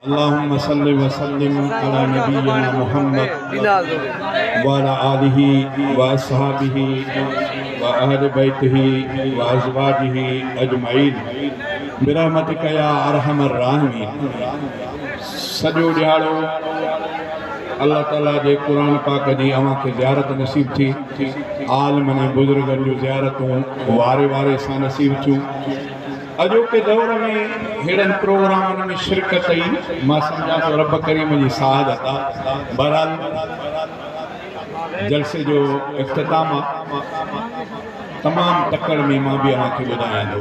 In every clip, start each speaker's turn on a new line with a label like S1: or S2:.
S1: अल्लाहुम्मा सल्लि व सल्लिम अला नबिय्यिना मुहम्मद व अला आलिहि व अस्हाबिहि व अहलि बैतिहि व अज़वाजिहि अजमईन बिरहमतिका या अरहमर राहिमीन। सॼो ॾियारो अल्लाह ताला जे क़ुरान पाक जी अवां खे ज़ियारत नसीब थी। आलमन ऐं बुज़ुर्गनि जूं ज़ियारतूं वारे वारे सां नसीब थियूं। अॼोके दौर में हेड़नि प्रोग्रामनि में शिरकत ई मां सम्झां थो रब करीम जी सआदत आहे। बहरहाल जलसे जो इख्तिताम आहे। तमामु तकड़ में मां बि अव्हां खे ॿुधायां थो,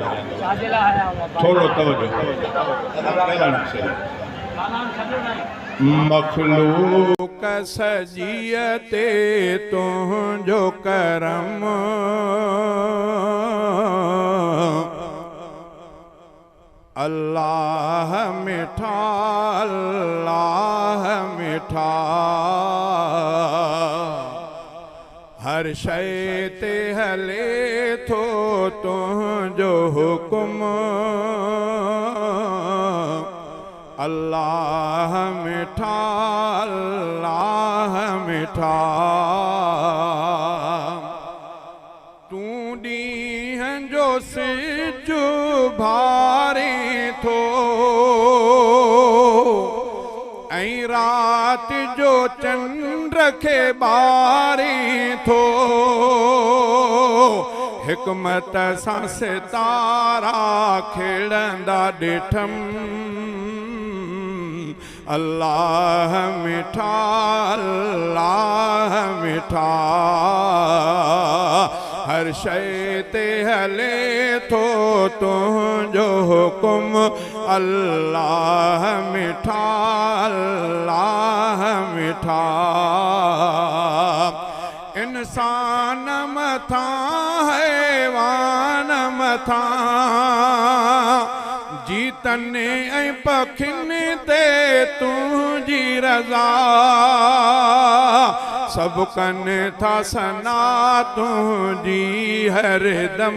S1: थोरो तवजो। मखलूक सजियते तुंहिंजो करम अल्लाह मिठा अल्लाह मिठा हर शइ ते हले थो तुंहिंजो हुक्म अल्लाह मिठा अल्लाह मिठा तूं ॾींहं जो सिज भारे थो ऐं रात जो चंड खे ॿारे थो हिकमत सां सितारा खेड़ंदा ॾिठम अल्लाह मिठा अल्लाह मिठा हर शइ ते हले थो तुंहिंजो हुक्म अल्लाह मिठा अल्लाह मिठा इंसान मथा हैवान मथा जीतने ऐं पखियुनि ते तुंहिंजी रज़ा सभु कनि था सना तुंहिंजी हरदम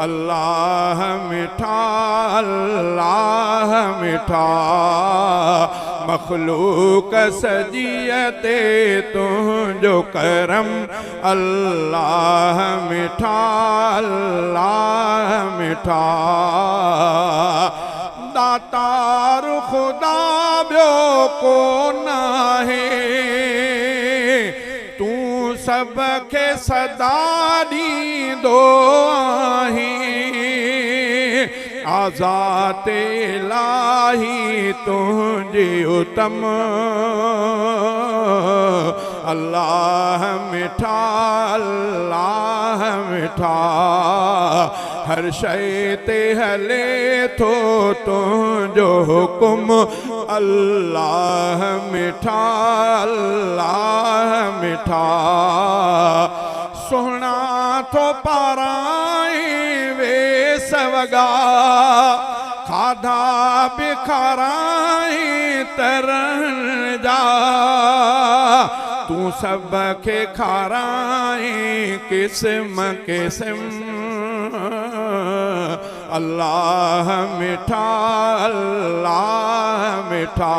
S1: अल्लाह मिठा अल्लाह मिठा मखलूक सजियते तुंहिंजो करम अल्लाह मिठा अल्लाह मिठा दातार खुदा ॿियो को नाहे तूं सभ खे सदा ॾींदो आहीं आज़ात इलाही तुंहिंजी उत्तम अल्लाह मिठा अल्लाह मिठा हर शइ ते हले थो तुंहिंजो हुक्म अल्लाह मिठा अल्लाह मिठा सुहिणा थो पाराए वेस वॻा खाधा बि खाराए तरन जा तूं सभ खे खाराए क़िस्म क़िस्म अल्लाह मिठा अल्लाह मिठा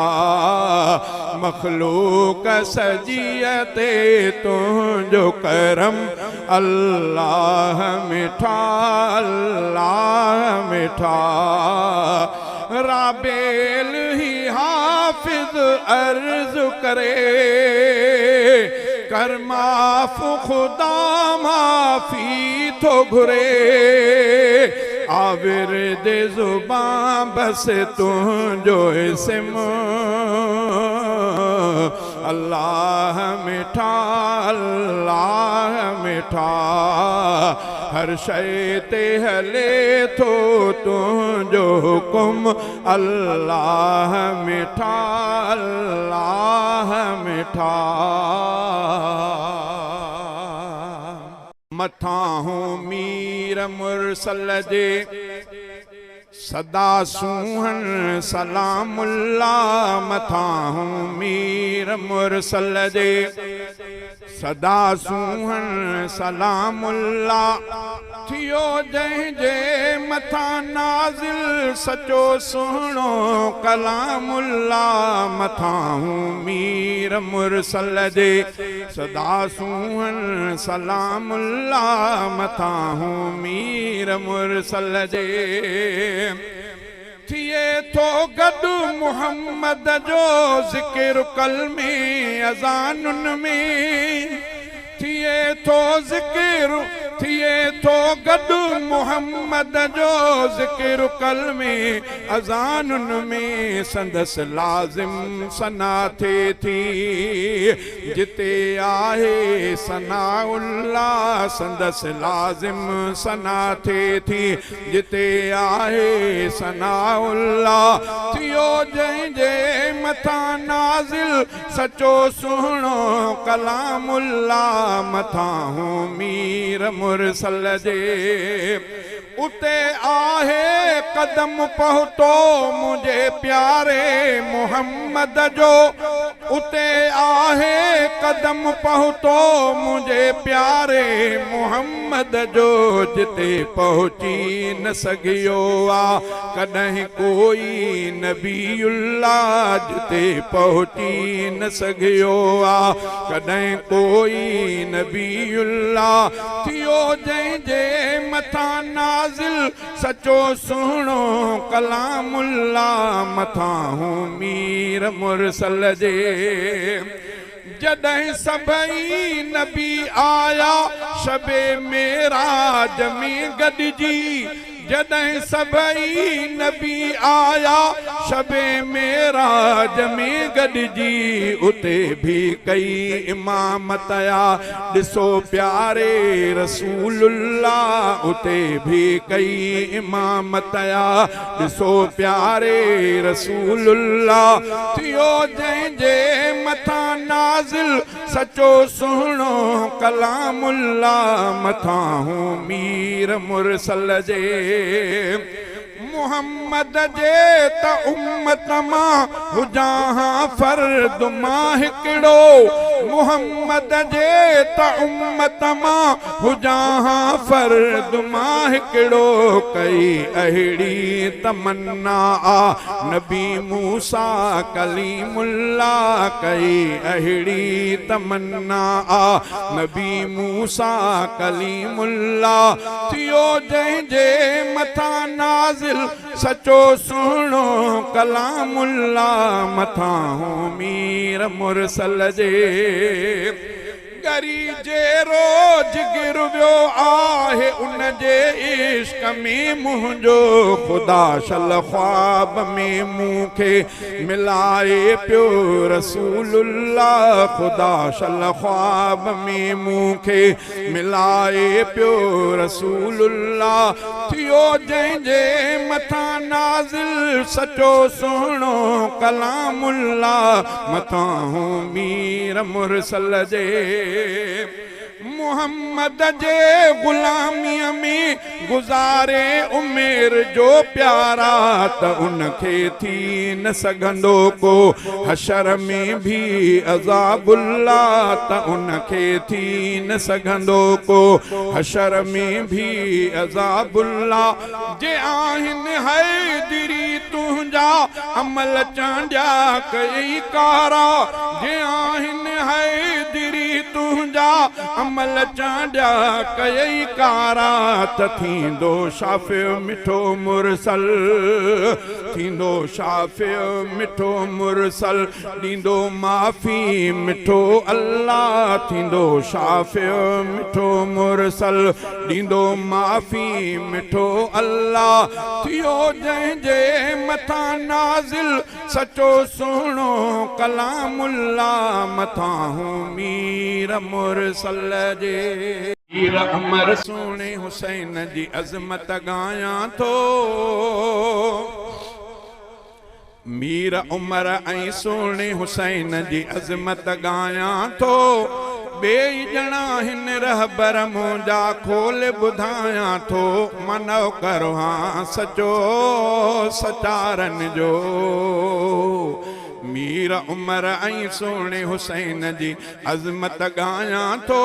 S1: मखलूक सजियते तुंहिंजो करम अल्लाह मिठा अल्लाह मिठा राबेल ही हाफिज अर्ज करे कर माफ़ खुदा माफ़ी थो घुरे आविर दे ज़ुबान बस तुंहिंजो इस्म अल्लाह मिठा अल्लाह मिठा हर शइ ते हले थो तुंहिंजो हुक्म अल्लाह मिठा अल्लाह मिठा मथा हूं मीर मुरसल जे सदा सूहन सलामुल्लाह मथा हूं मीर मुरसल जे सदा सुहन सलामुल्ला थियो जंहिंजे मथां नाज़िल सचो सुहिणो कलामुल्ला मथां मीर मुरसल जे सदा सुहन सलामुल्ला मथां मीर मुरसल जे थिए थो गॾु मुहम्मद जो ज़िक्र कलमे अज़ानुनि में थिए थो ज़िक्र थिए थो गॾु मुहम्मद जो ज़िक्र कलमे अज़ानुनि में संदसि लाज़िम सना थिए थी जिते आहे सनाउल्ला संदसि लाज़िम सना थिए थी जिते आहे सनाउल्ला थियो जंहिंजे मथां नाज़िल सचो सुहिणो कलामुल्ला मथां मीर मुरसल जे उते आहे कदम पहुतो मुझे प्यारे मोहम्मद जो उते आहे कदम पहुतो मुझे प्यारे मोहम्मद जो जिते पहुची न सघियो आ कॾहिं कोई नबीउल्ला जिते पहुची न सघियो आ कॾहिं कोई नबीउल्ला थियो जंहिंजे मथां नाज़िल सचो सुहिणो कलामुल्ला मथां मीर मुरसल जे जॾहिं सभई नबी आया शबे मेराज में गॾिजी जॾहिं सभई नबी आया शबे मेराज में गॾिजी उते भी कई इमामत आ ॾिसो प्यारे रसूलुल्ला उते भी कई इमामत आ ॾिसो प्यारे रसूलुल्ला थियो जंहिंजे मथां नाज़िल सचो सुहिणो कलामुल्ला मथां मीर मुरसल जे मोहम्मद जे त उम्मत मां हुजां फर्द मां हिकिड़ो मोहम्मद जे त उम्मत मां हुजां फर्द मां हिकिड़ो कई अहिड़ी तमन्ना आ नबी मूसा कलीमुल्ला कई अहिड़ी तमन्ना आ नबी मूसा कलीमुल्ला थियो जंहिंजे मथां नाज़िल सचो सुहिणो कलामुल्ला मथां मीर मुरसल जे गरी जे रोज गिर वियो आहे उन जे इश्क में मुंहिंजो ख़ुदा शल ख्वाब में मूंखे मिलाए पियो रसूलुल्ला ख़ुदा शल ख्वाब में मूंखे मिलाए पियो रसूलुल्ला थियो जंहिंजे मथां नाज़िल सचो सुहिणो कलामुल्ला मथां मीर मुरसल जे मोहम्मद जे ग़ुलामीअ में गुज़ारे उमेर जो प्यारा त उनखे थी न सघंदो को हशर में भी अज़ाबुल्ला त उनखे थी न सघंदो को हशर में भी अज़ाबुल्ला जे आहिनि हैदरी तुंहिंजा अमल चांडिया कई कारा जे आहिनि हैदरी तुंहिंजा अमल चांडिया कई कारा त थींदो शाफ़ियो मिठो मुरसल थींदो शाफ़ियो मिठो मुरसल ॾींदो माफ़ी मिठो अल्लाह थींदो शाफ़ियो मिठो मुरसल ॾींदो माफ़ी मिठो अल्लाह थियो जंहिंजे मथां नाज़िल सचो सुहिणो कलामुल्ला मथां मीर मुरसल जे मीर अमर सोने हुसैन जी अज़मत गायां थो मीर उमर ऐं सोने हुसैन जी अज़मत गायां थो ॿई ॼणा हिन रहबर मुंहिंजा खोल ॿुधायां थो मनव करो हां सचो सचारन जो मीर उमर ऐं सोने हुसैन जी अज़मत ॻायां थो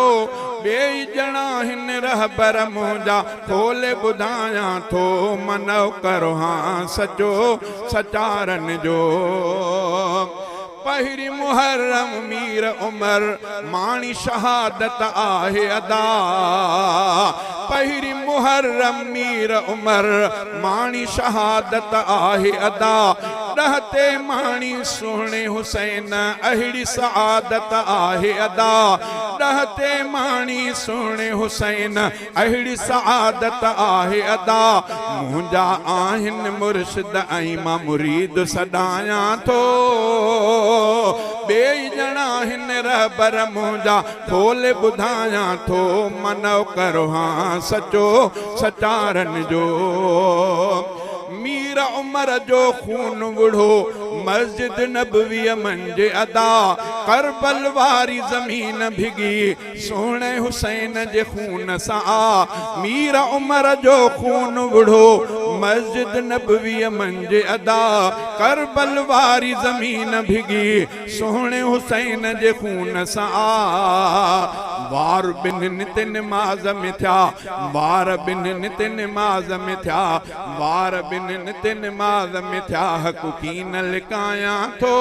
S1: ॿेई ॼणा हिन रहबर मुंहिंजा खोले ॿुधायां थो मनव करो हां सचो सचारन जो पहिरी मुहर्रम मीर उमर माणी शहादत आहे अदा पहिरी मुहर्रम मीर उमर माणी शहादत आहे अदा ॾहते माणी सोहणे हुसैन अहिड़ी सआदत आहे अदा ॾहते माणी सोहणे हुसैन अहिड़ी सआदत आहे अदा मुंहिंजा आहिनि मुर्शिद ऐं मां मुरीद सॾायां थो ॿेई ॼणा हिन रहबर मुंहिंजा खोले ॿुधायां थो मनव करो हां सचो सचारन जो मीर उमर जो खून वुढ़ो मस्जिद नबवीअ मंझि अदा करबल वारी ज़मीन भिगी सोहणे हुसैन जे खून सां आ मीर उमर जो खून वुढ़ो मस्जिद नबवीअ मंझि अदा करबल वारी ज़मीन भिगी सोहणे हुसैन जे खून सां आ वार ॿिन्हिनि ते निमाज़ में थिया वार ॿिन्हिनि ते निमाज़ में थिया वार ॿिन्हिनि ते निमाज़ में थिया हक़ कीन लिकायां थो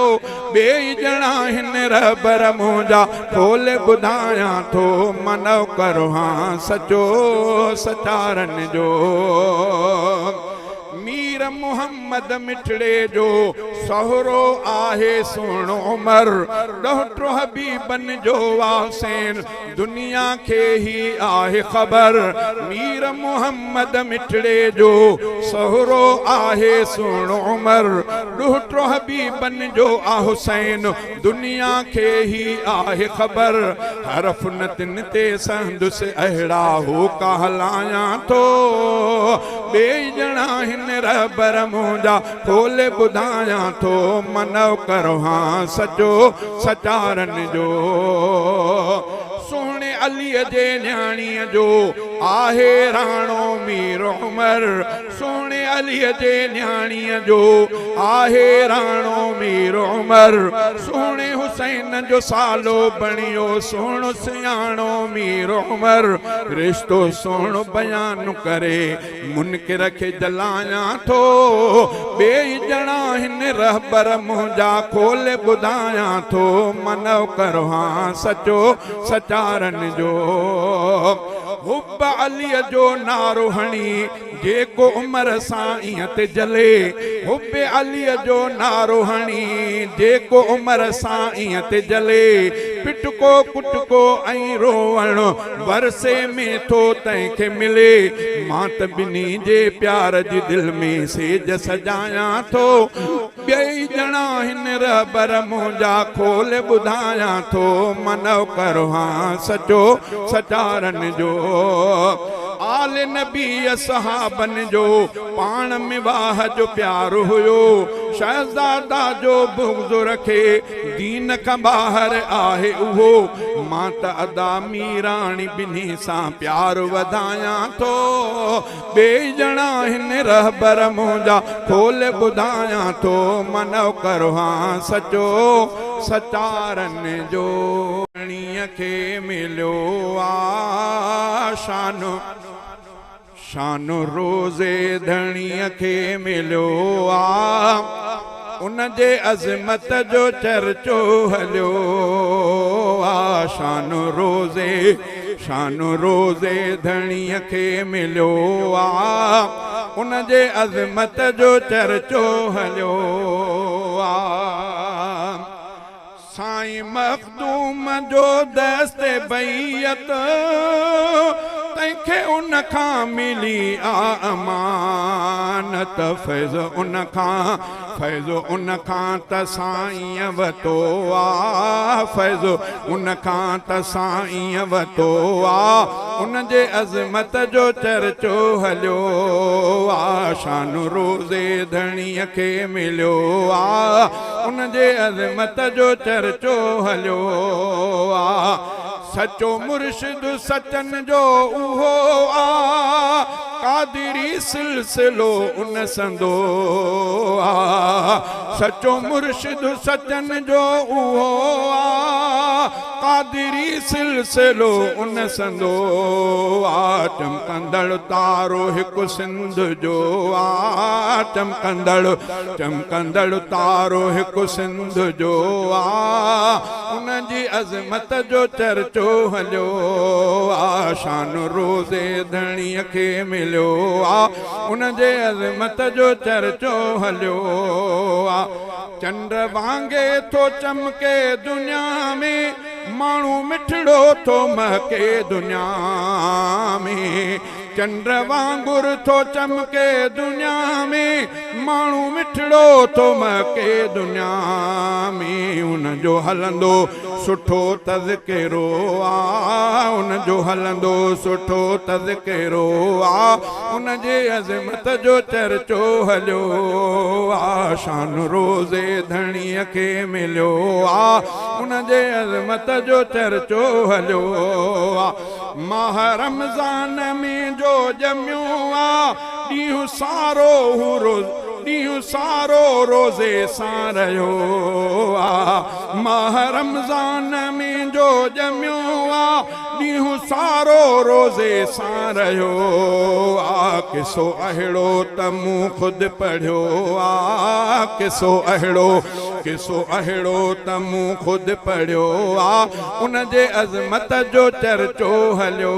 S1: ॿेई ॼणा हिन रहबर मुंहिंजा खोले ॿुधायां थो मनव करो हां सचो सचारन जो मीर मुहम्मद मिठड़े जो सोहरो आहे सोहणो उमर ॾोहिटो हबीबन जो हुसैन दुनिया खे ही आहे ख़बर मीर मुहम्मद मिठड़े जो सोहरो आहे सोहणो उमर ॾोहिटो हबीबन जो हुसैन दुनिया खे ही आहे ख़बर हरफ नतिन ते संदुस अहिड़ा हो कहलायां थो ॿेई ॼणा हिन रहबर मुंहिंजा खोले ॿुधायां थो मनव करो हां सचो सचारन जो सोहणे अलीअ जे न्याणीअ जो आहे राणो मीर उमर सोहणे अलीअ जे न्याणीअ जो आहे राणो मीर उमर सोहणे हुसैन जो सालो बणियो सोहणो सियाणो मीर उमर रिश्तो सोहणो बयान करे मुनकिर खे जलायां थो ॿेई ॼणा हिन रहबर मुंहिंजा खोले ॿुधायां थो मनव करो हां सचो सचारन जो हुब अलीअ जो नारो हणी जेको उमर सां ईअं ते जले हुब अलीअ जो नारो हणी जेको उमर सां ईअं ते जले पिटको कुटको ऐं रोवण वरसे में थो तंहिंखे मिले मां त ॿिन्ही जे प्यार जी दिलि में सेज सजायां थो ॿेई ॼणा हिन रहबर मुंहिंजा खोले ॿुधायां थो मनव करो हां सचो सचारन जो आल नबी सहाबन जो पाण में वाह जो प्यार हुयो शहज़ादा जो बुग़्ज़ रखे दीन खां ॿाहिरि आहे उहो मां त अदा मीराणी ॿिन्ही सां प्यार वधायां थो ॿेई ॼणा हिन रहबर मुंहिंजा खोले ॿुधायां थो मनव करो हां सचो सचारन जो णीअ खे मिलियो आ शानो शानो रोज़े धणीअ खे मिलियो आ उन जे अज़मत जो चर्चो हलियो आ शानो रोज़े धणीअ खे मिलियो आ उन जे अज़मत जो चर्चो हलियो आ साईं मखदूम जो दस्ते बैयत तंहिंखे उन खां मिली अमानत फैज़ उन खां त साईं वतो आ फैज़ उन खां त साईं वतो आ उन जे अज़मत जो चर्चो हलियो आ शान रोज़े धणीअ खे मिलियो आ उन जे अज़मत जो चर्चो हलियो आ सचो मुर्शिद सचन जो उहो आ कादिरी सिलसिलो उन संदो आ सचो मुर्शिद सचन जो उहो आ कादिरी सिलसिलो उन संदो आ चमकंदड़ तारो हिकु सिंध जो आ चमकंदड़ तारो हिकु सिंध जो आ उन जी अज़मत जो चर्चो हलियो आ शान रोज़े धणीअ खे मिलियो आ उन जे अज़मत जो चर्चो हलियो आ चंड वांगे थो चमके दुनिया में माण्हू मिठड़ो थो महके दुनिया में चंड वांगुर थो चमके दुनिया में माण्हू मिठड़ो थो महके दुनिया में उन जो हलंदो सुठो तज़किरो आ उन जो हलंदो सुठो तज़किरो आ उन जे अज़मत जो चर्चो हलियो आ शान रोज़े धणीअ खे मिलियो आ उन जे अज़मत जो चर्चो हलियो आ माह रमज़ान में जो जमियो आ ॾींहुं सारो रोज़े सां रहियो आ माह रमज़ान में जो जमियो आ ॾींहुं सारो रोज़े सां रहियो आ किसो अहिड़ो त मूं ख़ुदि पढ़ियो आ किसो अहिड़ो त मूं ख़ुदि पढ़ियो आ उन जे अज़मत जो चर्चो हलियो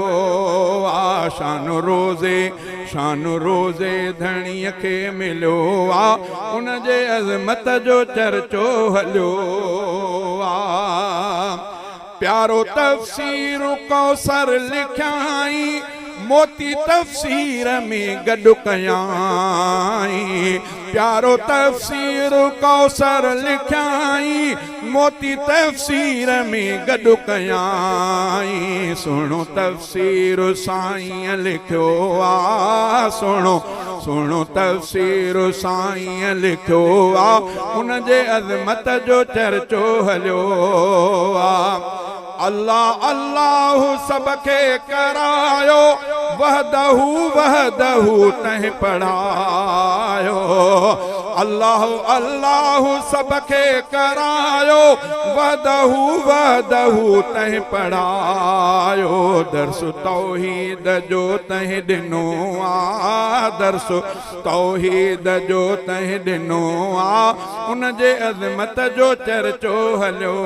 S1: आ शान रोज़े धणीअ खे मिलियो आ उन जे अज़मत जो चर्चो हलियो आ प्यारो तफ़सीर कौसर लिखियाई मोती तफ़सीर में गॾु कयाई प्यारो तफ़सीर कौसर लिखियाई मोती तफ़सीर में गॾु कयाई सुणो तफ़सीर साईं लिखियो आ सुणो तफ़सीर साईं लिखियो आ उन जे अज़मत जो चर्चो हलियो आ अल्लाह अल्लाह सब खे करायो वहदहू तह पढ़ायो अल्लाह अल्लाह सब खे करायो वहदहू तह पढ़ायो दर्स तौहीद जो तह ॾिनो आ दर्स तौहीद जो तह ॾिनो आ उन जे अज़मत जो चर्चो हलियो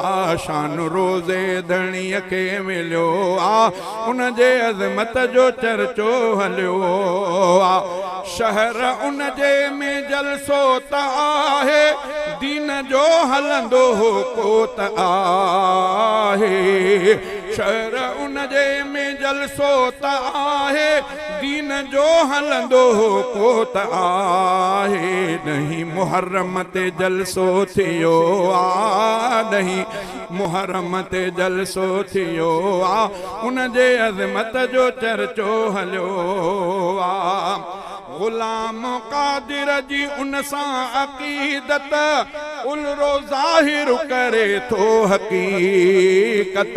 S1: आ शान रोज़े धणीअ खे मिलियो आ उन जे अज़मत जो चर्चो हलियो आ शहर उन जे में जलसो त आहे दीन जो हलंदो को त आहे शहर उन जे में जलसो त आहे दीन जो हलंदो को त आहे नहीं मुहर्रम ते जलसो थियो आ नहीं मुहर्रम ते जलसो थियो आ उन जे अज़मत जो चर्चो हलियो आ गुलाम कादिर जी उन सां अक़ीदत उलरो ज़ाहिर करे थो हक़ीक़त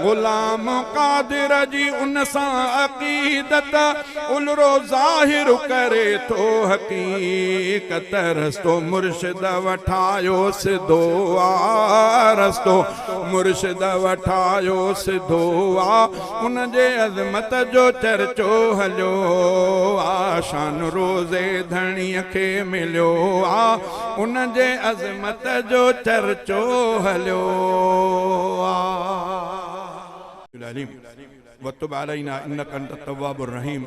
S1: गुलाम कादिर जी उन सां अक़ीदत उलरो ज़ाहिर करे थो हक़ीक़त रस्तो मुर्शिद वठायो सिधो आ रस्तो मुर्शिद वठायो सिधो आ उन जे अज़मत जो चर्चो हलियो आ शान रोज़े धणीअ खे मिलियो आ उन जे अज़मत जो चर्चो हलियो आ वतुब अलैना इन्नका अंत तव्वाबुर रहीम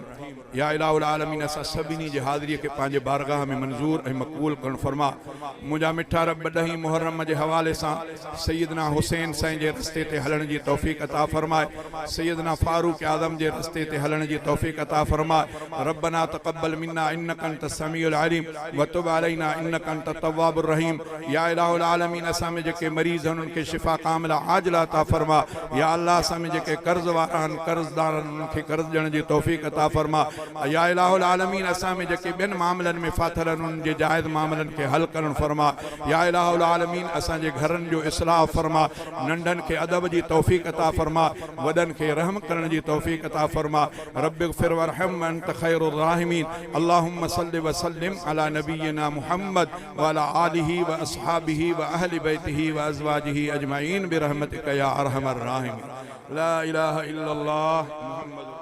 S1: या इलाहुल आलमीन असां सभिनी जी हाज़िरीअ खे पंहिंजे बारगाह में मंज़ूर ऐं मक़बूल करणु फरमा मुंहिंजा मिठा रब ॾहीं मुहर्रम जे हवाले सां सैयदना हुसैन साईं जे रस्ते ते हलण जी तौफ़ीक़ अता फरमाए सैयदना फारूक आज़म जे रस्ते ते हलण जी तौफ़ीक़ अता फरमाए रब्बना तक़ब्बल मिन्ना इन्नका अंत समीउल अलीम वतुब अलैना इन्नका अंत तव्वाबुर रहीम या इलाहुल आलमीन असां में जेके मरीज़ आहिनि उन्हनि खे शिफ़ा कामिला आजिला अता फरमा या अल्लाह असां में जेके कर्ज़ वारा आहिनि कर्ज़दारनि उन्हनि खे कर्ज़ ॾियण जी तौफ़ीक़ अता फ़रमा। या इलाहुल आलमीन असां में जेके ॿियनि मामलनि में फाथल आहिनि उन्हनि जे जाइज़ मामलनि खे हल करणु फ़रमा। या इलाहुल आलमीन असांजे घरनि जो इस्लाह फ़रमा, नंढनि खे अदब जी तौफ़ीक़ अता फ़रमा, वॾनि खे रहम करण जी तौफ़ीक़ अता फ़रमा। रब्बिग़फिर वरहम अंत ख़ैरुर राहिमीन। अल्लाहुम्मा सल्लि व सल्लिम अला नबिय्यिना मुहम्मद व अला आलिहि व अस्हाबिहि व अहलि बैतिहि व अज़वाजिहि अजमईन बिरहमतिका या अरहमर राहिमीन। ला इलाहा इल्लल्लाह मुहम्मद